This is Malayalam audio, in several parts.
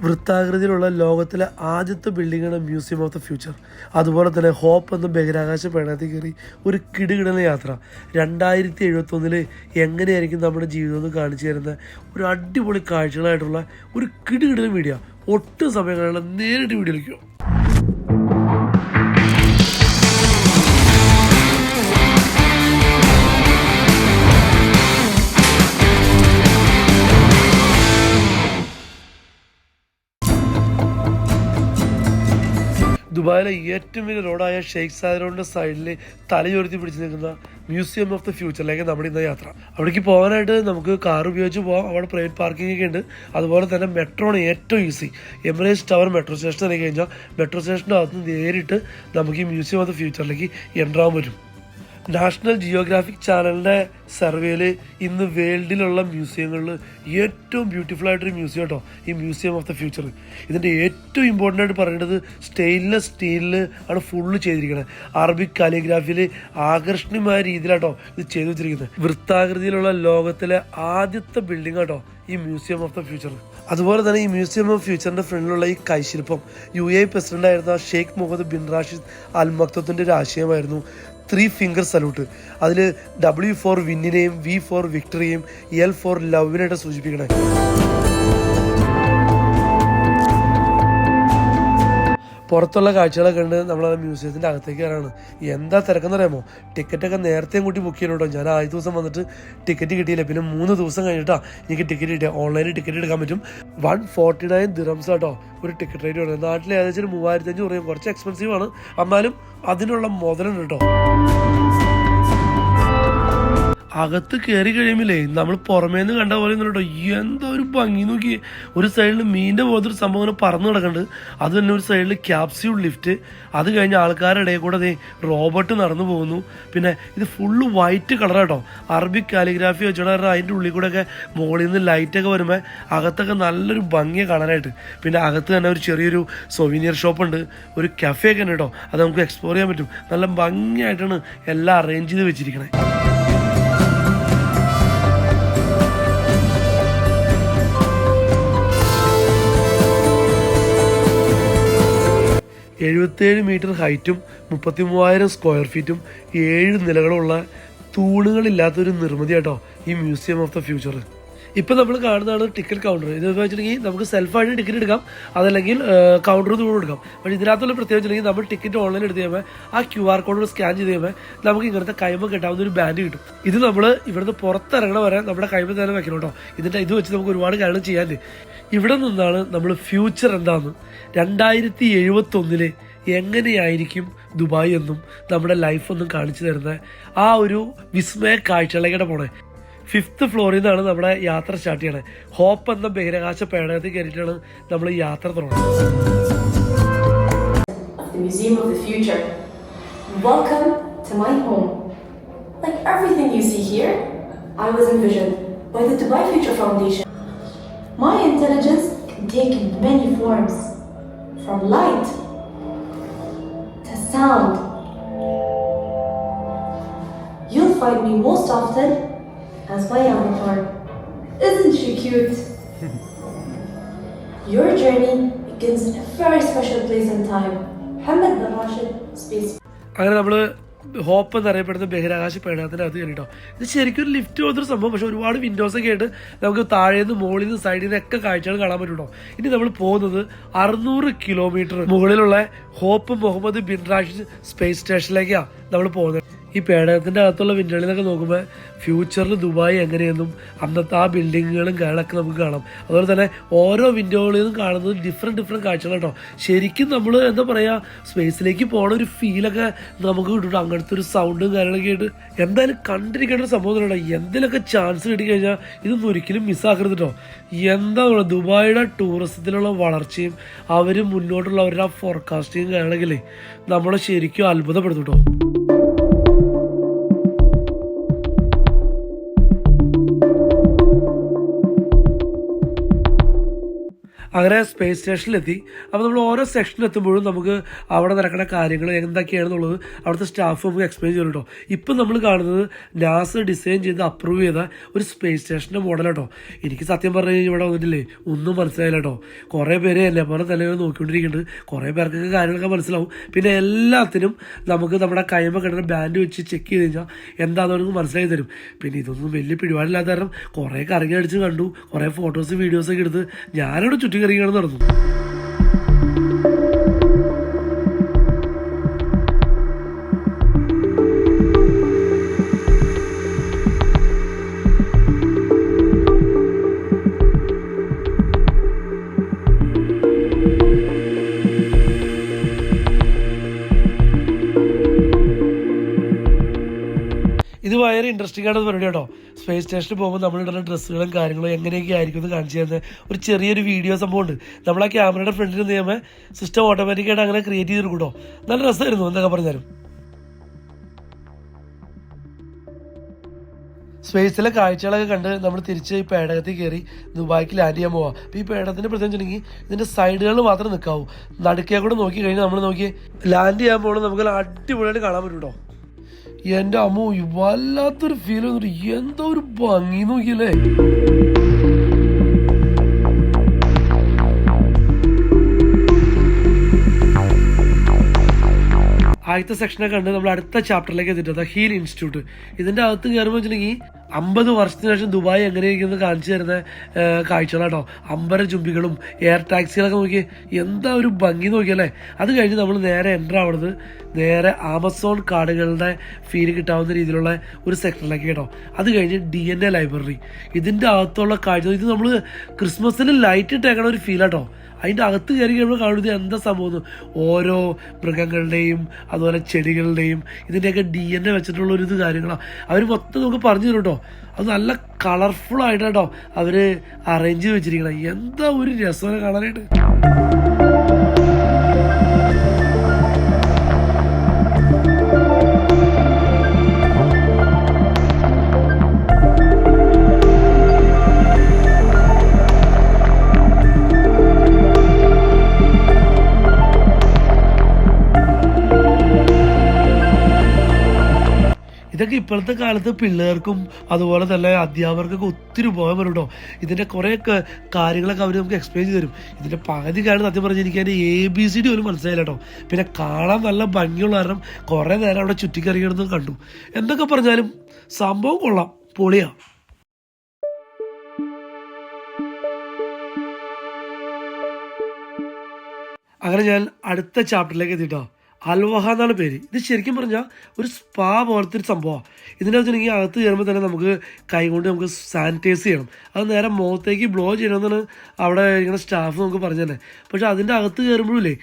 വൃത്താകൃതിയിലുള്ള ലോകത്തിലെ ആദ്യത്തെ ബിൽഡിങ്ങാണ് മ്യൂസിയം ഓഫ് ദ ഫ്യൂച്ചർ. അതുപോലെ തന്നെ ഹോപ്പ് എന്ന ബഹിരാകാശ പേടകത്തിൽ കയറി ഒരു കിടുകിടന്ന യാത്ര 2071 എങ്ങനെയായിരിക്കും നമ്മുടെ ജീവിതം എന്ന് കാണിച്ചു തരുന്ന ഒരു അടിപൊളി കാഴ്ചകളായിട്ടുള്ള ഒരു കിടുകിടന്ന വീഡിയോ. ഒട്ടും സമയങ്ങളുള്ള നേരിട്ട് വീഡിയോയിലേക്കോ. ദുബായിലെ ഏറ്റവും വലിയ റോഡായ ഷെയ്ഖ് സായദ് റോഡിൻ്റെ സൈഡിൽ തലയുയർത്തി പിടിച്ച് നിൽക്കുന്ന മ്യൂസിയം ഓഫ് ദ ഫ്യൂച്ചറിലേക്ക് നമ്മുടെ ഇന്ന യാത്ര. അവിടേക്ക് പോകാനായിട്ട് നമുക്ക് കാർ ഉപയോഗിച്ച് പോകാം. അവിടെ പ്രൈവറ്റ് പാർക്കിംഗ് ഒക്കെ ഉണ്ട്. അതുപോലെ തന്നെ മെട്രോയാണ് ഏറ്റവും ഈസി. എമിറേറ്റ്സ് ടവർ മെട്രോ സ്റ്റേഷനിലേക്ക് കഴിഞ്ഞാൽ മെട്രോ സ്റ്റേഷൻ്റെ അകത്ത് നേരിട്ട് നമുക്ക് ഈ മ്യൂസിയം ഓഫ് ദ ഫ്യൂച്ചറിലേക്ക് എൻ്റർ ആകാൻ പറ്റും. നാഷണൽ ജിയോഗ്രാഫിക് ചാനലിൻ്റെ സർവേയിൽ ഇന്ന് വേൾഡിലുള്ള മ്യൂസിയങ്ങളിൽ ഏറ്റവും ബ്യൂട്ടിഫുൾ ആയിട്ടൊരു മ്യൂസിയം കേട്ടോ ഈ മ്യൂസിയം ഓഫ് ദ ഫ്യൂച്ചർ. ഇതിൻ്റെ ഏറ്റവും ഇമ്പോർട്ടൻ്റ് ആയിട്ട് പറയേണ്ടത് സ്റ്റെയിൻലെസ് സ്റ്റീലിൽ ആണ് ഫുള്ള് ചെയ്തിരിക്കുന്നത്. അറബിക് കാലിഗ്രാഫിയിൽ ആകർഷണീയമായ രീതിയിലാട്ടോ ഇത് ചെയ്തു വെച്ചിരിക്കുന്നത്. വൃത്താകൃതിയിലുള്ള ലോകത്തിലെ ആദ്യത്തെ ബിൽഡിംഗ് കേട്ടോ ഈ മ്യൂസിയം ഓഫ് ദ ഫ്യൂച്ചർ. അതുപോലെ തന്നെ ഈ മ്യൂസിയം ഓഫ് ഫ്യൂച്ചറിൻ്റെ ഫ്രണ്ടിലുള്ള ഈ കൈശില്പം UAE പ്രസിഡൻ്റായിരുന്ന Sheikh Mohammed bin Rashid Al മക്തൂമിൻ്റെ ഒരു ആശയമായിരുന്നു 3 ഫിംഗർ സല്യൂട്ട്. അതിൽ W ഫോർ വിന്നിനെയും V ഫോർ വിക്ടറിയെയും L ഫോർ ലവിനായിട്ട് സൂചിപ്പിക്കണേ. പുറത്തുള്ള കാഴ്ചകളൊക്കെ കണ്ട് നമ്മൾ മ്യൂസിയത്തിൻ്റെ അകത്തേക്ക് കയറാണ്. എന്താ തിരക്കെന്ന് അറിയാമോ? ടിക്കറ്റൊക്കെ നേരത്തെയും കൂട്ടി ബുക്ക് ചെയ്യണോട്ടോ. ഞാൻ ആദ്യ ദിവസം വന്നിട്ട് ടിക്കറ്റ് കിട്ടിയില്ല. പിന്നെ 3 ദിവസം കഴിഞ്ഞിട്ടാണ് എനിക്ക് ടിക്കറ്റ് കിട്ടിയ. ഓൺലൈനിൽ ടിക്കറ്റ് എടുക്കാൻ പറ്റും. 149 ദിറംസ് ആട്ടോ ഒരു ടിക്കറ്റ് റേറ്റ് വരുന്നത്. നാട്ടിൽ ഏകദേശം 3500 രൂപയും. കുറച്ച് എക്സ്പെൻസീവ് ആണ്, എന്നാലും അതിനുള്ള മുതലുണ്ട് കേട്ടോ. അകത്ത് കയറി കഴിയുമ്പോഴേ നമ്മൾ പുറമേ നിന്ന് കണ്ട പോലെ കേട്ടോ. എന്താ ഒരു ഭംഗി നോക്കി. ഒരു സൈഡിൽ മീനിൻ്റെ പോലത്തെ ഒരു സംഭവം പറന്ന് കിടക്കുന്നുണ്ട്. അത് തന്നെ ഒരു സൈഡിൽ ക്യാപ്സ്യൂൾ ലിഫ്റ്റ്. അത് കഴിഞ്ഞ് ആൾക്കാരുടെ ഇടയിൽ കൂടെ അതേ റോബോട്ട് നടന്നു പോകുന്നു. പിന്നെ ഇത് ഫുള്ള് വൈറ്റ് കളറാട്ടോ. അറബിക് കാലിഗ്രാഫി വെച്ചിട്ട് അതിൻ്റെ ഉള്ളിൽ കൂടെയൊക്കെ മുകളിൽ നിന്ന് ലൈറ്റൊക്കെ വരുമ്പോൾ അകത്തൊക്കെ നല്ലൊരു ഭംഗിയെ കാണാനായിട്ട്. പിന്നെ അകത്ത് തന്നെ ഒരു ചെറിയൊരു സൊവീനിയർ ഷോപ്പുണ്ട്, ഒരു കഫേ ഒക്കെ ഉണ്ട് കേട്ടോ. അത് നമുക്ക് എക്സ്പ്ലോർ ചെയ്യാൻ പറ്റും. നല്ല ഭംഗിയായിട്ടാണ് എല്ലാം അറേഞ്ച് ചെയ്ത് വെച്ചിരിക്കണേ. മീറ്റർ ഹൈറ്റും 33,000 സ്ക്വയർ ഫീറ്റും 7 നിലകളുള്ള തൂണുകളില്ലാത്തൊരു നിർമ്മിതി കേട്ടോ ഈ മ്യൂസിയം ഓഫ് ദ ഫ്യൂച്ചർ. ഇപ്പം നമ്മൾ കാണുന്നതാണ് ടിക്കറ്റ് കൗണ്ടർ. ഇത് വെച്ചിട്ടുണ്ടെങ്കിൽ നമുക്ക് സെൽഫായിട്ട് ടിക്കറ്റ് എടുക്കാം, അതല്ലെങ്കിൽ കൗണ്ടറിൽ നിന്ന് കൊടുക്കാം. പക്ഷേ ഇതിനകത്തുള്ള പ്രത്യേകം വെച്ചിട്ടുണ്ടെങ്കിൽ നമ്മൾ ടിക്കറ്റ് ഓൺലൈൻ എടുത്ത് കഴിയുമ്പോൾ ആ QR കോഡ് സ്കാൻ ചെയ്ത് കഴിയുമ്പോൾ നമുക്ക് ഇങ്ങനത്തെ കൈമ കെട്ടാവുന്ന ഒരു ബാൻഡ് കിട്ടും. ഇത് നമ്മൾ ഇവിടുന്ന് പുറത്തിറങ്ങണ വരെ നമ്മുടെ കൈമ തന്നെ വെക്കണം കേട്ടോ. ഇത് വെച്ച് നമുക്ക് ഒരുപാട് കാര്യങ്ങൾ ചെയ്യാൻ. ഇവിടെ നിന്നാണ് നമ്മൾ ഫ്യൂച്ചർ എന്താണെന്ന് 2071 എങ്ങനെയായിരിക്കും ദുബായ് എന്നും നമ്മുടെ ലൈഫൊന്നും കാണിച്ചു തരുന്ന ആ ഒരു വിസ്മയ കാഴ്ചകളിലേക്കാണ് പോണേ. 5th ഫ്ലോറിൽ നിന്നാണ് നമ്മുടെ യാത്ര സ്റ്റാർട്ട് ചെയ്യണേ. ഹോപ്പ് എന്ന ബഹിരാകാശ പേടകത്തിൽ കയറിയിട്ടാണ് നമ്മൾ യാത്ര തുടങ്ങുന്നത്. Museum of the Future. Welcome to my home. Like everything you see here, I was envisioned by the Dubai Future Foundation. My intelligence can take many forms, from light to sound. You'll find me most often as my avatar. Isn't she cute? Your journey begins in a very special place and time. Mohammed bin Rashid Space. അങ്ങനെ നമ്മൾ ഹോപ്പ് എന്നറിയപ്പെടുന്ന ബഹിരാകാശ പേടകത്തിൻ്റെ അകത്ത് കയറിട്ടോ. ഇത് ശരിക്കും ഒരു ലിഫ്റ്റ് പോലത്തൊരു സംഭവം. പക്ഷെ ഒരുപാട് വിൻഡോസൊക്കെ ആയിട്ട് നമുക്ക് താഴേന്ന് മുകളിൽ നിന്ന് സൈഡിൽ നിന്നൊക്കെ കാഴ്ചകൾ കാണാൻ പറ്റുമോ. ഇനി നമ്മൾ പോകുന്നത് 600 കിലോമീറ്റർ മുകളിലുള്ള Hope Mohammed bin Rashid space സ്റ്റേഷനിലേക്കാണ് നമ്മൾ പോകുന്നത്. ഈ പേടകത്തിൻ്റെ അകത്തുള്ള വിൻഡോകളിൽ നിന്നൊക്കെ നോക്കുമ്പോൾ ഫ്യൂച്ചറിൽ ദുബായ് എങ്ങനെയെന്നും അന്നത്തെ ആ ബിൽഡിങ്ങുകളും കാര്യങ്ങളൊക്കെ നമുക്ക് കാണാം. അതുപോലെ തന്നെ ഓരോ വിൻഡോകളിൽ നിന്നും കാണുന്നത് ഡിഫറെൻറ്റ് കാഴ്ചകൾ കേട്ടോ. ശരിക്കും നമ്മൾ എന്താ പറയുക, സ്പേസിലേക്ക് പോകണ ഒരു ഫീലൊക്കെ നമുക്ക് കിട്ടും. അങ്ങനത്തെ ഒരു സൗണ്ടും കാര്യങ്ങളൊക്കെ ആയിട്ട് എന്തായാലും കണ്ടിരിക്കേണ്ട ഒരു സംഭവം കേട്ടോ. എന്തെങ്കിലുമൊക്കെ ചാൻസ് കിട്ടിക്കഴിഞ്ഞാൽ ഇതൊന്നും ഒരിക്കലും മിസ്സാക്കരുത് കേട്ടോ. എന്താ പറയുക, ദുബായിയുടെ ടൂറിസത്തിലുള്ള വളർച്ചയും അവർ മുന്നോട്ടുള്ള അവരുടെ ആ ഫോർകാസ്റ്റിങ് കാര്യങ്ങളൊക്കെ നമ്മളെ ശരിക്കും അത്ഭുതപ്പെടുത്തും കേട്ടോ. അങ്ങനെ സ്പേസ് സ്റ്റേഷനിലെത്തി. അപ്പോൾ നമ്മൾ ഓരോ സെക്ഷനിലെത്തുമ്പോഴും നമുക്ക് അവിടെ നടക്കുന്ന കാര്യങ്ങൾ എന്തൊക്കെയാണെന്നുള്ളത് അവിടുത്തെ സ്റ്റാഫ് നമുക്ക് എക്സ്പ്ലെയിൻ ചെയ്യും കേട്ടോ. ഇപ്പം നമ്മൾ കാണുന്നത് നാസ ഡിസൈൻ ചെയ്ത് അപ്രൂവ് ചെയ്ത ഒരു സ്പേസ് സ്റ്റേഷൻ്റെ മോഡൽ കേട്ടോ. എനിക്ക് സത്യം പറഞ്ഞു കഴിഞ്ഞാൽ ഇവിടെ വന്നിട്ടില്ലേ ഒന്നും മനസ്സിലായില്ല കേട്ടോ. കുറേ പേര് എന്നെ പോലെ തന്നെ നോക്കിക്കൊണ്ടിരിക്കുന്നുണ്ട്. കുറേ പേർക്കൊക്കെ കാര്യങ്ങളൊക്കെ മനസ്സിലാവും. പിന്നെ എല്ലാത്തിനും നമുക്ക് നമ്മുടെ കൈമ കിടന്ന ബാൻഡ് വെച്ച് ചെക്ക് ചെയ്ത് കഴിഞ്ഞാൽ എന്താണെന്ന് മനസ്സിലാക്കി തരും. പിന്നെ ഇതൊന്നും വലിയ പിടിപാടില്ലാത്ത കാരണം കുറേ കറങ്ങി അടിച്ച് കണ്ടു. കുറേ ഫോട്ടോസ് വീഡിയോസൊക്കെ എടുത്ത് ഞാനിവിടെ ചുറ്റി കറങ്ങിയാണ് നടന്നു. ഇത് ഭയങ്കര ഇൻട്രസ്റ്റിംഗ് ആണെന്ന് പരിപാടി കേട്ടോ. സ്പേസ് സ്റ്റേഷനിൽ പോകുമ്പോൾ നമ്മളിടുന്ന ഡ്രസ്സുകളും കാര്യങ്ങളും എങ്ങനെയൊക്കെ ആയിരിക്കും എന്ന് കാണിച്ചു തരുന്ന ഒരു ചെറിയൊരു വീഡിയോ സംഭവം ഉണ്ട്. നമ്മൾ ആ ക്യാമറയുടെ ഫ്രണ്ടിൽ നിയമം സിസ്റ്റം ഓട്ടോമാറ്റിക്കായിട്ട് അങ്ങനെ ക്രിയേറ്റ് ചെയ്തിരിക്കും കേട്ടോ. നല്ല രസമായിരുന്നു എന്തൊക്കെ പറഞ്ഞാലും. സ്പേസിലെ കാഴ്ചകളൊക്കെ കണ്ട് നമ്മൾ തിരിച്ച് ഈ പേടകത്തിൽ കയറി ദുബായിക്ക് ലാൻഡ് ചെയ്യാൻ പോവാം. അപ്പോൾ ഈ പേടകത്തിൻ്റെ പ്രത്യേകം വെച്ചിട്ടുണ്ടെങ്കിൽ ഇതിൻ്റെ സൈഡുകളിൽ മാത്രം നിൽക്കാവൂ. നടുക്കേ കൂടെ നോക്കി കഴിഞ്ഞാൽ നമ്മൾ നോക്കി ലാൻഡ് ചെയ്യാൻ പോകണം. നമുക്ക് അടിപൊളിയായിട്ട് കാണാൻ പറ്റും കേട്ടോ. എൻ്റെ അമ്മോ വല്ലാത്തൊരു ഫീൽ വന്നിട്ട് എന്തോ ഒരു ഭംഗി നോക്കിയല്ലേ. ആദ്യത്തെ സെക്ഷനൊക്കെ കണ്ട് നമ്മൾ അടുത്ത ചാപ്റ്ററിലേക്ക് എത്തിയിട്ട് ഹീൽ ഇൻസ്റ്റിറ്റ്യൂട്ട്. ഇതിൻ്റെ അകത്ത് കയറുമ്പോൾ വെച്ചിട്ടുണ്ടെങ്കിൽ 50 വർഷത്തിന് ശേഷം ദുബായ് എങ്ങനെയിരിക്കുന്നത് കാണിച്ചു തരുന്ന കാഴ്ചകളാട്ടോ. അമ്പര ചുംബികളും എയർ ടാക്സികളൊക്കെ നോക്കി എന്താ ഒരു ഭംഗി നോക്കിയല്ലേ. അത് കഴിഞ്ഞ് നമ്മൾ നേരെ എൻ്റർ ആവുന്നത് നേരെ ആമസോൺ കാർഡുകളുടെ ഫീൽ കിട്ടാവുന്ന രീതിയിലുള്ള ഒരു സെക്ടറിലേക്ക് കേട്ടോ. അത് കഴിഞ്ഞ് DNA ലൈബ്രറി. ഇതിൻ്റെ അകത്തുള്ള കാഴ്ച ഇത് നമ്മൾ ക്രിസ്മസിന് ലൈറ്റ് ഇട്ടേക്കണ ഒരു ഫീലാട്ടോ. അതിൻ്റെ അകത്ത് കയറി കഴിയുമ്പോൾ കാണുന്നത് എന്താ സംഭവം, ഓരോ മൃഗങ്ങളുടെയും അതുപോലെ ചെടികളുടെയും ഇതിൻ്റെയൊക്കെ DNA വെച്ചിട്ടുള്ള ഒരു ഇത് കാര്യങ്ങളാണ് അവർ മൊത്തം നമുക്ക് പറഞ്ഞു തരും കേട്ടോ. അത് നല്ല കളർഫുള്ളായിട്ടോ അവർ അറേഞ്ച് ചെയ്ത് വെച്ചിരിക്കണം. എന്താ ഒരു രസം കാണാനായിട്ട്. ഇതൊക്കെ ഇപ്പോഴത്തെ കാലത്ത് പിള്ളേർക്കും അതുപോലെ തന്നെ അധ്യാപകർക്കൊക്കെ ഒത്തിരി ഉപയോഗം വരും കേട്ടോ. ഇതിൻ്റെ കുറേ കാര്യങ്ങളൊക്കെ അവർ നമുക്ക് എക്സ്പ്ലെയിൻ ചെയ്ത് തരും. ഇതിൻ്റെ പകുതി കാര്യം സത്യം പറഞ്ഞിരിക്കാൻ അതിൻ്റെ ABCD പോലും മനസ്സിലായില്ല കേട്ടോ. പിന്നെ കാണാൻ നല്ല ഭംഗിയുള്ള കാരണം കുറേ നേരം അവിടെ ചുറ്റിക്കറിയണമെന്ന് കണ്ടു. എന്തൊക്കെ പറഞ്ഞാലും സംഭവം കൊള്ളാം, പൊളിയാ. അങ്ങനെ ഞാൻ അടുത്ത ചാപ്റ്ററിലേക്ക് എത്തിയിട്ടോ. അൽവഹ എന്നാണ് പേര്. ഇത് ശരിക്കും പറഞ്ഞാൽ ഒരു സ്പാ പോലത്തെ ഒരു സംഭവമാണ്. ഇതിനകത്ത് എനിക്ക് അകത്ത് കയറുമ്പോൾ തന്നെ നമുക്ക് കൈ കൊണ്ട് നമുക്ക് സാനിറ്റൈസ് ചെയ്യണം. അത് നേരെ മുഖത്തേക്ക് ബ്ലോ ചെയ്യണമെന്നാണ് അവിടെ ഇങ്ങനെ സ്റ്റാഫ് നമുക്ക് പറഞ്ഞു തന്നെ. പക്ഷേ അതിൻ്റെ അകത്ത് കയറുമ്പോഴില്ലേ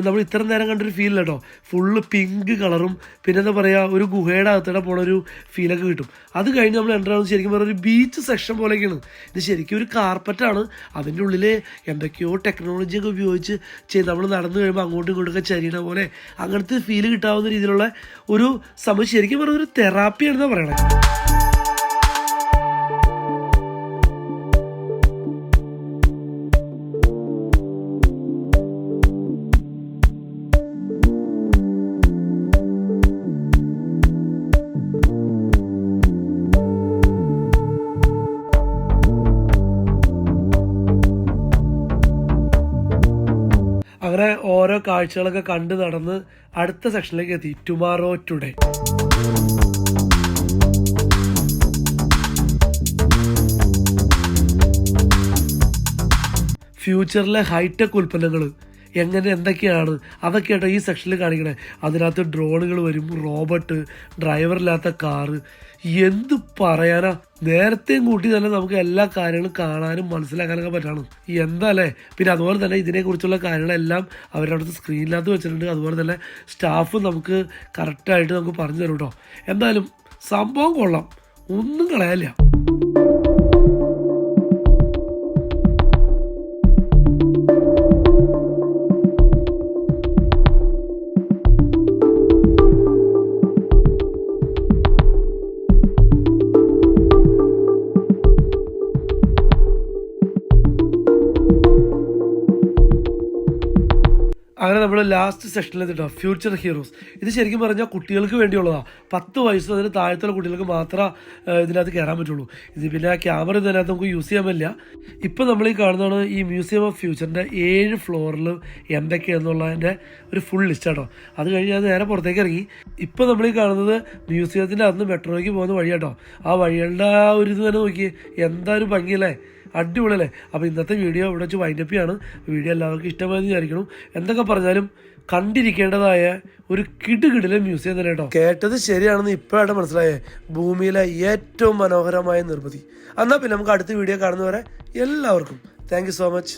നമ്മൾ ഇത്ര നേരം കണ്ടൊരു ഫീൽ കേട്ടോ. ഫുള്ള് പിങ്ക് കളറും പിന്നെ എന്താ പറയുക ഒരു ഗുഹയുടെ അകത്തൂടെ പോണൊരു ഫീലൊക്കെ കിട്ടും. അത് കഴിഞ്ഞ് നമ്മൾ എൻ്റർ ആവുന്നത് ശരിക്കും പറഞ്ഞാൽ ഒരു ബീച്ച് സെക്ഷൻ പോലെയൊക്കെയാണ്. ഇത് ശരിക്കും ഒരു കാർപ്പറ്റാണ്. അതിൻ്റെ ഉള്ളിൽ എന്തൊക്കെയോ ടെക്നോളജിയൊക്കെ ഉപയോഗിച്ച് നമ്മൾ നടന്നു കഴിയുമ്പോൾ അങ്ങോട്ടും ഇങ്ങോട്ടൊക്കെ ചരിയണ പോലെ അങ്ങനത്തെ ഫീല് കിട്ടാവുന്ന രീതിയിലുള്ള ഒരു സംഭവം. ശരിക്കും പറഞ്ഞ ഒരു തെറാപ്പിയാണെന്നാണ് പറയണേ. അങ്ങനെ ഓരോ കാഴ്ചകളൊക്കെ കണ്ട് നടന്ന് അടുത്ത സെക്ഷനിലേക്ക് എത്തി. Tomorrow today. ഫ്യൂച്ചറിലെ ഹൈടെക് ഉൽപ്പന്നങ്ങൾ എങ്ങനെ എന്തൊക്കെയാണ് അതൊക്കെയാട്ടോ ഈ സെക്ഷനിൽ കാണിക്കണേ. അതിനകത്ത് ഡ്രോണുകൾ വരും, റോബോട്ട്, ഡ്രൈവറില്ലാത്ത കാറ്, എന്ത് പറയാനാ. നേരത്തെയും കൂട്ടി തന്നെ നമുക്ക് എല്ലാ കാര്യങ്ങളും കാണാനും മനസ്സിലാക്കാനൊക്കെ പറ്റാണ്. എന്താ അല്ലേ. പിന്നെ അതുപോലെ തന്നെ ഇതിനെക്കുറിച്ചുള്ള കാര്യങ്ങളെല്ലാം അവരവിടുത്തെ സ്ക്രീനിനകത്ത് വെച്ചിട്ടുണ്ട്. അതുപോലെ തന്നെ സ്റ്റാഫ് നമുക്ക് കറക്റ്റായിട്ട് നമുക്ക് പറഞ്ഞു തരും കേട്ടോ. എന്തായാലും സംഭവം കൊള്ളാം, ഒന്നും കളയാനില്ല. അങ്ങനെ നമ്മൾ ലാസ്റ്റ് സെക്ഷനിൽ എത്തിട്ടോ, ഫ്യൂച്ചർ ഹീറോസ്. ഇത് ശരിക്കും പറഞ്ഞാൽ കുട്ടികൾക്ക് വേണ്ടിയുള്ളതാണ്. 10 വയസ്സ് അതിന് താഴത്തുള്ള കുട്ടികൾക്ക് മാത്രമേ ഇതിനകത്ത് കയറാൻ പറ്റുള്ളൂ. ഇത് പിന്നെ ക്യാമറ ഇതിനകത്ത് നമുക്ക് യൂസ് ചെയ്യാൻ പറ്റില്ല. ഇപ്പം നമ്മൾ ഈ കാണുന്നതാണ് ഈ മ്യൂസിയം ഓഫ് ഫ്യൂച്ചറിൻ്റെ 7 ഫ്ലോറിലും എന്തൊക്കെയാണെന്നുള്ളതിൻ്റെ ഒരു ഫുൾ ലിസ്റ്റ് കേട്ടോ. അത് കഴിഞ്ഞ് ഞാൻ നേരെ പുറത്തേക്ക് ഇറങ്ങി. ഇപ്പം നമ്മൾ ഈ കാണുന്നത് മ്യൂസിയത്തിൻ്റെ അന്ന് മെട്രോയ്ക്ക് പോകുന്ന വഴിയാട്ടോ. ആ വഴികളുടെ ആ ഒരു ഇത് തന്നെ നോക്കി, എന്താ ഒരു ഭംഗിയല്ലേ, അടിപൊളിയല്ലേ. അപ്പോൾ ഇന്നത്തെ വീഡിയോ ഇവിടെ വെച്ച് വൈൻഡപ്പ് ചെയ്യാണ്. വീഡിയോ എല്ലാവർക്കും ഇഷ്ടമായെന്ന് വിചാരിക്കണം. എന്തൊക്കെ പറഞ്ഞാലും കണ്ടിരിക്കേണ്ടതായ ഒരു കിടുകിടിലെ മ്യൂസിയം തന്നെ കേട്ടോ. കേട്ടത് ശരിയാണെന്ന് ഇപ്പോഴാണ് മനസ്സിലായേ. ഭൂമിയിലെ ഏറ്റവും മനോഹരമായ നിർമ്മിതി. എന്നാൽ പിന്നെ നമുക്ക് അടുത്ത വീഡിയോ കാണുന്നവരെ എല്ലാവർക്കും താങ്ക് യു സോ മച്ച്.